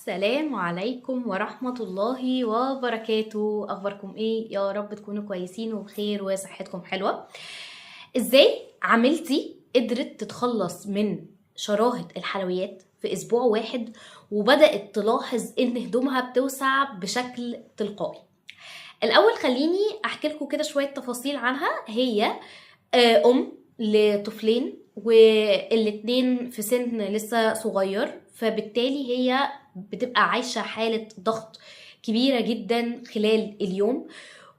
السلام عليكم ورحمة الله وبركاته. أخباركم إيه؟ يا رب تكونوا كويسين وبخير وصحتكم حلوة. إزاي عملتي قدرت تتخلص من شراهة الحلويات في أسبوع واحد وبدأت تلاحظ إن هدومها بتوسع بشكل تلقائي؟ الأول خليني أحكي لكم كده شوية تفاصيل عنها. هي أم لطفلين والاتنين في سن لسه صغير، فبالتالي هي بتبقى عايشة حالة ضغط كبيرة جدا خلال اليوم.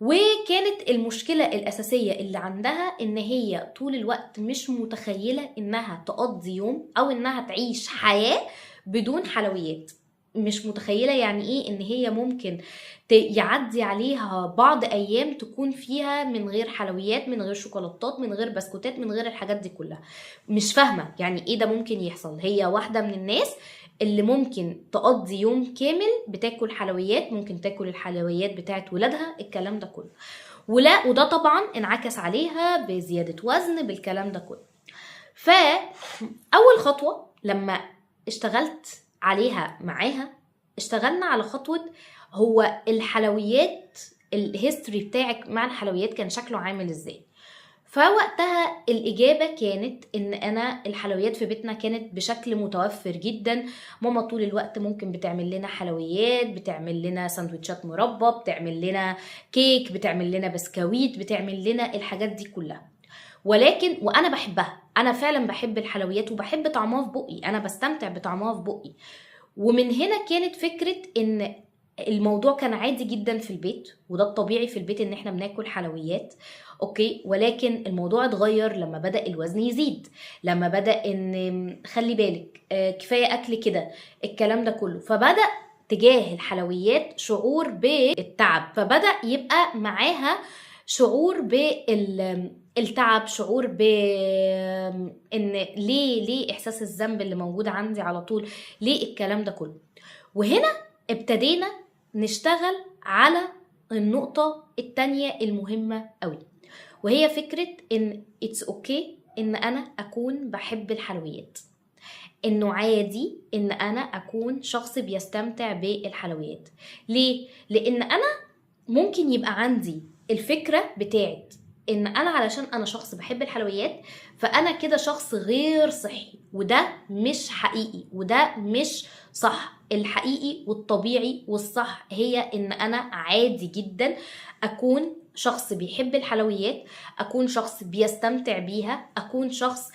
وكانت المشكلة الأساسية اللي عندها إن هي طول الوقت مش متخيلة إنها تقضي يوم أو إنها تعيش حياة بدون حلويات. مش متخيلة يعني إيه إن هي ممكن يعدي عليها بعض أيام تكون فيها من غير حلويات، من غير شوكولاتات، من غير بسكوتات، من غير الحاجات دي كلها. مش فاهمة يعني إيه ده ممكن يحصل. هي واحدة من الناس اللي ممكن تقضي يوم كامل بتاكل حلويات، ممكن تاكل الحلويات بتاعت ولادها، الكلام ده كله. وده طبعا انعكس عليها بزيادة وزن بالكلام ده كله. فأول خطوة لما اشتغلت عليها معاها، اشتغلنا على خطوة هو الحلويات، الهيستوري بتاعك مع الحلويات كان شكله عامل ازاي. فوقتها الإجابة كانت إن أنا الحلويات في بيتنا كانت بشكل متوفر جدا. ماما طول الوقت ممكن بتعمل لنا حلويات، بتعمل لنا سندوتشات مربى، بتعمل لنا كيك، بتعمل لنا بسكويت، بتعمل لنا الحاجات دي كلها. ولكن وأنا بحبها، أنا فعلا بحب الحلويات وبحب طعمها في بقي، أنا بستمتع بطعمها في بقي. ومن هنا كانت فكرة إن الموضوع كان عادي جدا في البيت، وده الطبيعي في البيت ان احنا بناكل حلويات. اوكي، ولكن الموضوع اتغير لما بدأ الوزن يزيد، لما بدأ ان خلي بالك كفاية اكل كده، الكلام ده كله. فبدأ تجاه الحلويات شعور بالتعب، فبدأ يبقى معاها شعور بالتعب، شعور ان ليه احساس الذنب اللي موجود عندي على طول، ليه الكلام ده كله. وهنا ابتدينا نشتغل على النقطة التانية المهمة قوي، وهي فكرة ان it's okay ان انا اكون بحب الحلويات، انه عادي ان انا اكون شخص بيستمتع بالحلويات. ليه؟ لان انا ممكن يبقى عندي الفكرة بتاعت ان انا علشان انا شخص بحب الحلويات فانا كده شخص غير صحي، وده مش حقيقي وده مش صح. الحقيقي والطبيعي والصح هي ان انا عادي جدا اكون شخص بيحب الحلويات، اكون شخص بيستمتع بيها، اكون شخص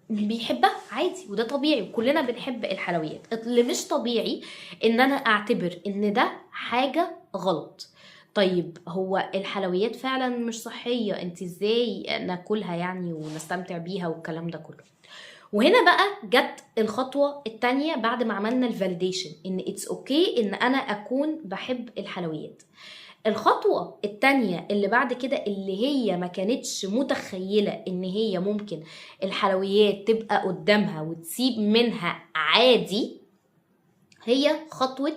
بيحبها عادي، وده طبيعي وكلنا بنحب الحلويات. اللي مش طبيعي ان انا اعتبر ان ده حاجة غلط. طيب هو الحلويات فعلا مش صحية، انت ازاي ناكلها يعني ونستمتع بيها والكلام ده كله؟ وهنا بقى جت الخطوة التانية بعد ما عملنا الفاليديشن ان اتس اوكي ان انا اكون بحب الحلويات. الخطوة التانية اللي بعد كده اللي هي ما كانتش متخيلة ان هي ممكن الحلويات تبقى قدامها وتسيب منها عادي، هي خطوة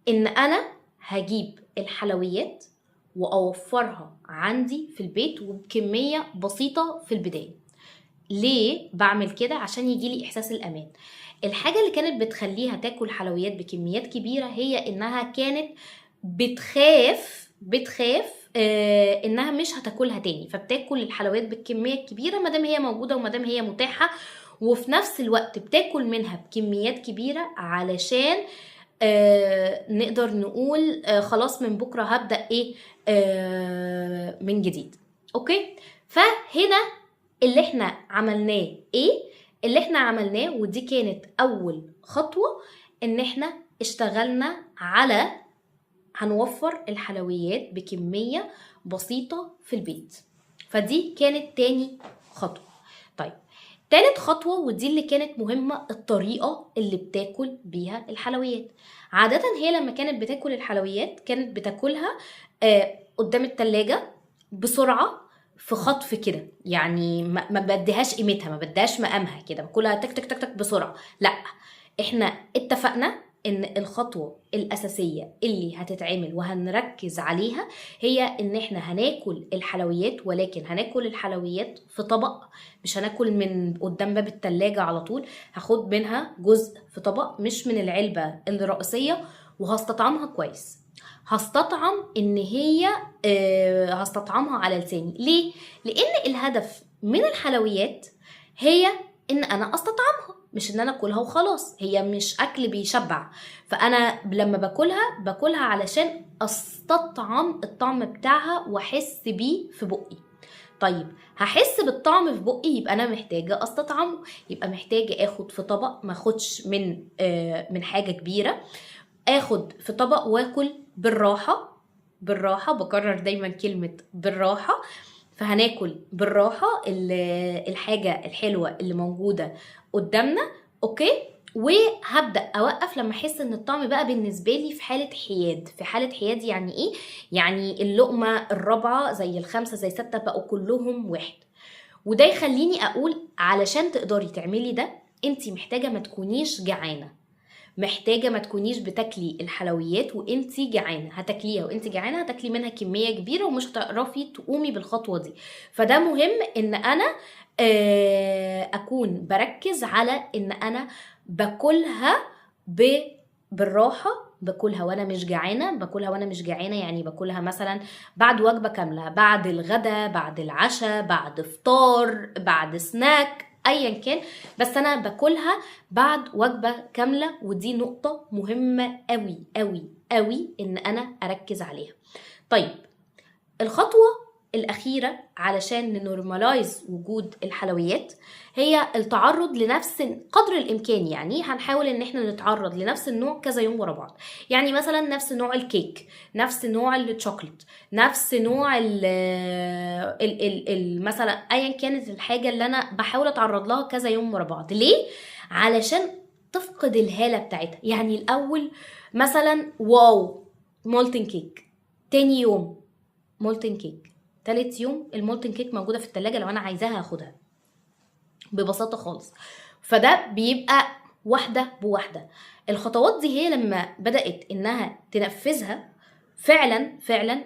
ان انا هجيب الحلويات واوفرها عندي في البيت وبكمية بسيطة في البداية. ليه بعمل كده؟ عشان يجيلي احساس الامان. الحاجة اللي كانت بتخليها تاكل حلويات بكميات كبيرة هي انها كانت بتخاف انها مش هتاكلها تاني، فبتاكل الحلويات بالكمية الكبيرة مادام هي موجودة ومادام هي متاحة، وفي نفس الوقت بتاكل منها بكميات كبيرة علشان نقدر نقول خلاص من بكرة هبدأ ايه من جديد. اوكي، فهنا اللي احنا عملناه ايه؟ اللي احنا عملناه ودي كانت اول خطوة، ان احنا اشتغلنا على هنوفر الحلويات بكمية بسيطة في البيت. فدي كانت تاني خطوة. طيب تالت خطوة ودي اللي كانت مهمة، الطريقة اللي بتاكل بيها الحلويات. عادة هي لما كانت بتاكل الحلويات كانت بتاكلها قدام التلاجة بسرعة في خطف كده، يعني ما بديهاش قيمتها، ما بديهاش مقامها كده، باكلها تك تك تك تك بسرعة. لا، احنا اتفقنا ان الخطوة الأساسية اللي هتتعمل وهنركز عليها هي ان احنا هناكل الحلويات، ولكن هناكل الحلويات في طبق، مش هناكل من قدام باب التلاجة على طول. هاخد منها جزء في طبق مش من العلبة الرئيسية، وهستطعمها كويس. هستطعم ان هي هستطعمها على لساني. ليه؟ لان الهدف من الحلويات هي ان انا استطعمها، مش ان انا اكلها وخلاص. هي مش اكل بيشبع، فانا لما باكلها علشان استطعم الطعم بتاعها واحس بيه في بقي. طيب هحس بالطعم في بقي، يبقى انا محتاجه استطعمه، يبقى محتاجه اخد في طبق، ما اخدش من حاجه كبيره، اخد في طبق واكل بالراحه. بالراحه، بكرر دايما كلمه بالراحه. فهناكل بالراحه الحاجه الحلوه اللي موجوده قدامنا، اوكي. وهبدا اوقف لما احس ان الطعم بقى بالنسبه لي في حاله حياد. في حاله حياد يعني ايه؟ يعني اللقمه الرابعه زي الخمسه زي سته بقوا كلهم واحد. وده يخليني اقول علشان تقدري تعملي ده انتي محتاجه ما تكونيش جعانه، محتاجه ما تكونيش بتاكلي الحلويات وانتي جعانه. هتاكليها وانتي جعانه، هتاكلي منها كميه كبيره ومش هتعرفي تقومي بالخطوه دي. فده مهم ان انا اكون بركز على ان انا باكلها بالراحه، باكلها وانا مش جعانه. باكلها وانا مش جعانه يعني باكلها مثلا بعد وجبه كامله، بعد الغدا، بعد العشاء، بعد فطار، بعد سناك، ايا كان، بس انا باكلها بعد وجبه كامله. ودي نقطه مهمه قوي قوي قوي ان انا اركز عليها. طيب الخطوه الاخيره علشان نورمالايز وجود الحلويات هي التعرض لنفس قدر الامكان. يعني هنحاول ان احنا نتعرض لنفس النوع كذا يوم ورا بعض. يعني مثلا نفس نوع الكيك، نفس نوع الشوكولات، نفس نوع ال مثلا ايا كانت الحاجه اللي انا بحاول اتعرض لها كذا يوم ورا بعض. ليه؟ علشان تفقد الهاله بتاعتها. يعني الاول مثلا واو مولتن كيك، تاني يوم مولتن كيك، تالت يوم المولتن كيك موجودة في التلاجة، لو أنا عايزاها هاخدها ببساطة خالص. فده بيبقى واحدة بواحدة. الخطوات دي هي لما بدأت إنها تنفذها فعلا فعلا،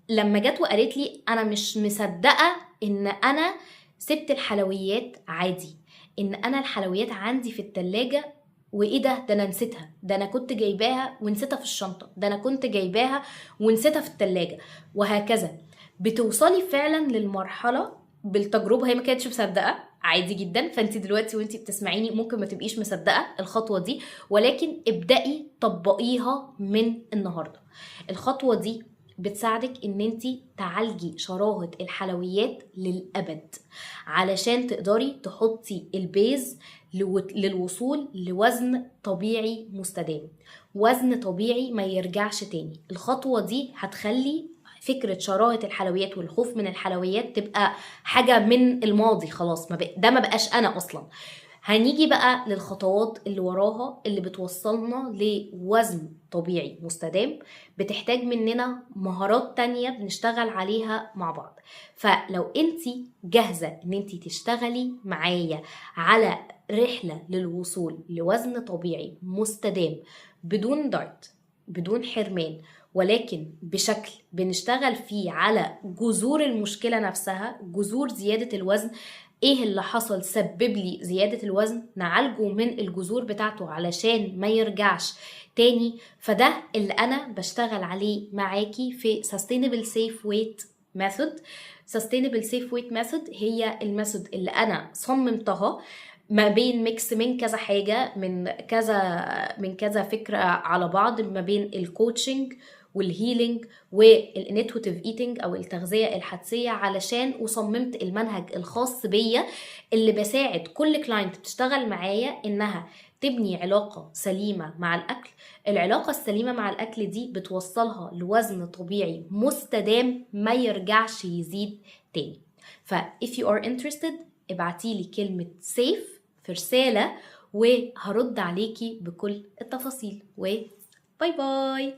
لما جت وقالت لي أنا مش مصدقة إن أنا سبت الحلويات عادي، إن أنا الحلويات عندي في التلاجة وايه ده انا نسيتها، ده انا كنت جايباها ونسيتها في الشنطه، ده انا كنت جايباها ونسيتها في التلاجة، وهكذا. بتوصلي فعلا للمرحله بالتجربه. هي ما كانتش مصدقه، عادي جدا. فانت دلوقتي وانت بتسمعيني ممكن ما تبقيش مصدقه الخطوه دي، ولكن ابدأي طبقيها من النهارده. الخطوه دي بتساعدك ان انتي تعالجي شراهة الحلويات للأبد، علشان تقدري تحطي البيز للوصول لوزن طبيعي مستدام، وزن طبيعي ما يرجعش تاني. الخطوة دي هتخلي فكرة شراهة الحلويات والخوف من الحلويات تبقى حاجة من الماضي خلاص. ده ما بقاش أنا أصلا. هنيجي بقى للخطوات اللي وراها اللي بتوصلنا لوزن طبيعي مستدام، بتحتاج مننا مهارات تانية بنشتغل عليها مع بعض. فلو انتي جاهزة ان انتي تشتغلي معايا على رحلة للوصول لوزن طبيعي مستدام بدون دايت، بدون حرمان، ولكن بشكل بنشتغل فيه على جذور المشكلة نفسها، جذور زيادة الوزن، ايه اللي حصل سبب لي زيادة الوزن، نعالجه من الجذور بتاعته علشان ما يرجعش تاني. فده اللي انا بشتغل عليه معاكي في Sustainable Safe Weight Method. Sustainable Safe Weight Method هي الميثود اللي انا صممتها ما بين ميكس من كذا حاجة، من كذا فكرة على بعض، ما بين الكوتشنج والهيلينج والانيتوتيف ايتنج او التغذيه الحدسيه، علشان وصممت المنهج الخاص بيا اللي بساعد كل كلاينت بتشتغل معايا انها تبني علاقه سليمه مع الاكل. العلاقه السليمه مع الاكل دي بتوصلها لوزن طبيعي مستدام ما يرجعش يزيد تاني. ف if you are interested ابعتيلي كلمه safe في رساله وهرد عليكي بكل التفاصيل. وباي باي.